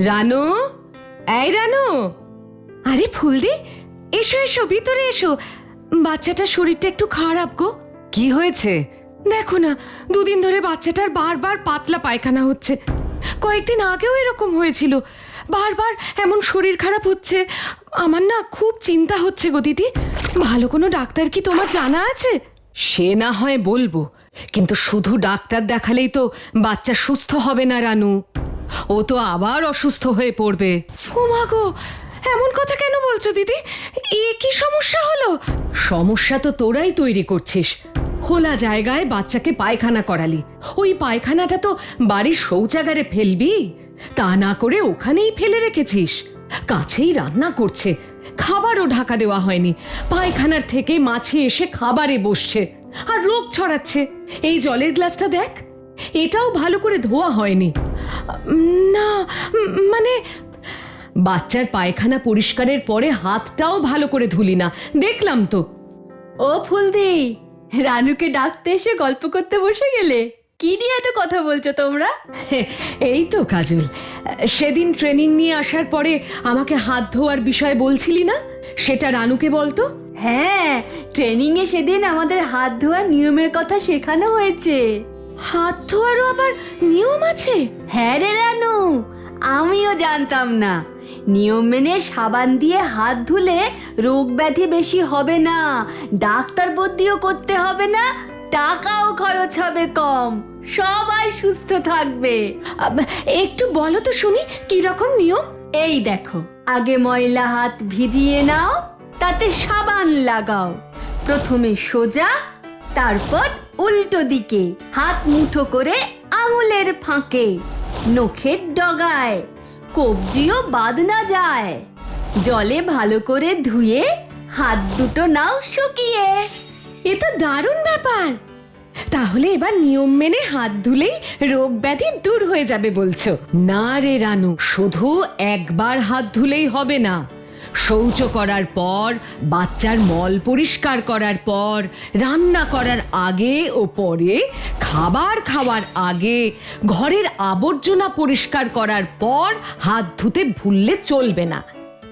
রানু, এই রানু। আরে ফুলদি, এসো এসো, ভিতরে এসো। বাচ্চাটার শরীরটা একটু খারাপ গো। কি হয়েছে? দেখো না, দুদিন ধরে বাচ্চাটার বারবার পাতলা পায়খানা হচ্ছে। কয়েকদিন আগেও এরকম হয়েছিল। বারবার এমন শরীর খারাপ হচ্ছে। আমার না খুব চিন্তা হচ্ছে গো দিদি। ভালো কোনো ডাক্তার কি তোমার জানা আছে? সে না হয় বলবো, কিন্তু শুধু ডাক্তার দেখালেই তো বাচ্চা সুস্থ হবে না রানু। ও তো আবার অসুস্থ হয়ে পড়বে। ও মা গো, এমন কথা কেন বলছো দিদি? এ কি সমস্যা হলো? সমস্যা তো তোরাই তৈরি করছিস। খোলা জায়গায় বাচ্চাকে পায়খানা করালি, ওই পায়খানাটা তো বাড়ির শৌচাগারে ফেলবি, তা না করে ওখানেই ফেলে রেখেছিস। কাছেই রান্না করছে, খাবারও ঢাকা দেওয়া হয়নি। পায়খানার থেকে মাছি এসে খাবারে বসছে আর রোগ ছড়াচ্ছে। এই জলের গ্লাসটা দেখ, এটাও ভালো করে ধোয়া হয়নি। না মানে, বাচ্চার পায়খানা পরিষ্কারের পরে হাতটাও ভালো করে ধুলি না, দেখলাম তো। ও ফুলদি, রানুকে ডাকতে এসে গল্প করতে বসে গেলে? কি নিয়ে এত কথা বলছো তোমরা? এই তো কাজল, সেদিন ট্রেনিং নিয়ে আসার পরে আমাকে হাত ধোয়ার বিষয় বলছিলি না, সেটা রানুকে বলতো। হ্যাঁ, ট্রেনিং এ সেদিন আমাদের হাত ধোয়ার নিয়মের কথা শেখানো হয়েছে। হাত ধোয়ারও আবার নিয়ম আছে? হ্যাঁ রে রানু, আমিও জানতাম না। নিয়ম মেনে সাবান দিয়ে হাত ধুলে রোগ ব্যাধি বেশি হবে না, ডাক্তার বদ্যিও করতে হবে না, টাকাও খরচ হবে কম, সবাই সুস্থ থাকবে। একটু বলো তো শুনি, কি রকম নিয়ম? এই দেখো, আগে ময়লা হাত ভিজিয়ে নাও, তাতে সাবান লাগাও। প্রথমে সোজা, তারপর উল্টো দিকে, হাত মুঠো করে আঙুলের ফাঁকে, নখের ডগায়, কবজিও বাদ না যায়। জলে ভালো করে ধুয়ে হাত দুটো নাও শুকিয়ে। এ তো দারুণ ব্যাপার। তাহলে এবার নিয়ম মেনে হাত ধুলেই রোগ ব্যাধি দূর হয়ে যাবে বলছো? না রে রানু, শুধু একবার হাত ধুলেই হবে না। শৌচ করার পর, বাচ্চার মল পরিষ্কার করার পর, রান্না করার আগে ও পরে, খাবার খাওয়ার আগে, ঘরের আবর্জনা পরিষ্কার করার পর হাত ধুতে ভুললে চলবে না।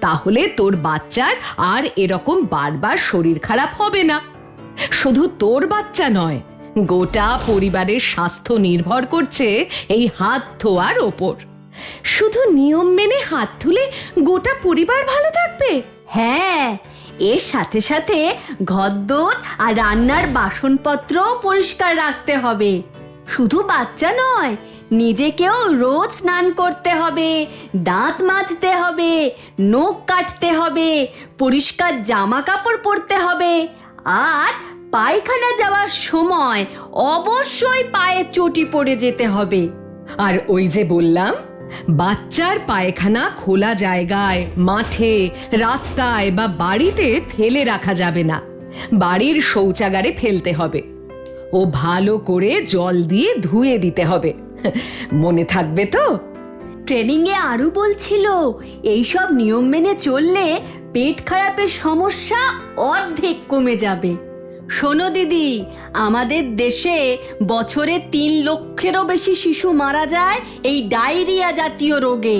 তাহলে তোর বাচ্চার আর এরকম বারবার শরীর খারাপ হবে না। শুধু তোর বাচ্চা নয়, গোটা পরিবারের স্বাস্থ্য নির্ভর করছে এই হাত ধোয়ার ওপর। শুধু নিয়ম মেনে হাত ধুলে গোটা পরিবার ভালো থাকবে? হ্যাঁ, এর সাথে সাথে ঘরদোর আর রান্নার বাসনপত্রও পরিষ্কার রাখতে হবে। শুধু বাচ্চা নয়, নিজেকেও রোজ স্নান করতে হবে, দাঁত মাজতে হবে, নখ কাটতে হবে, পরিষ্কার জামা কাপড় পরতে হবে, আর পায়খানা যাওয়ার সময় অবশ্যই পায়ে চটি পড়ে যেতে হবে। আর ওই যে বললাম, বাচ্চার পায়খানা খোলা জায়গায়, মাঠে, রাস্তায় বা বাড়িতে ফেলে রাখা যাবে না, বাড়ির শৌচাগারে ফেলতে হবে। ও ভালো করে জল দিয়ে ধুয়ে দিতে হবে। মনে থাকবে তো? ট্রেনিংয়ে আরও বলছিল, এইসব নিয়ম মেনে চললে পেট খারাপের সমস্যা অর্ধেক কমে যাবে। শোনো দিদি, আমাদের দেশে বছরে 3 লক্ষেরও বেশি শিশু মারা যায় এই ডায়রিয়া জাতীয় রোগে।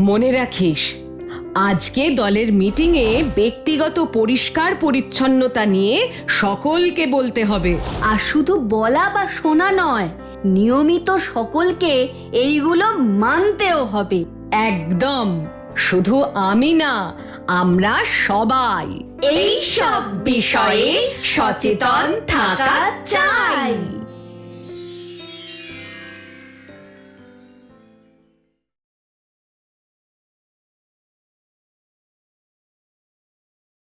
মনে রাখিস, আজকে দলের মিটিংয়ে ব্যক্তিগত পরিষ্কার পরিচ্ছন্নতা নিয়ে সকলকে বলতে হবে। আর শুধু বলা বা শোনা নয়, নিয়মিত সকলকে এইগুলো মানতেও হবে। একদম, শুধু আমি না, আমরা সবাই এই সব বিষয়ে সচেতন থাকা চাই।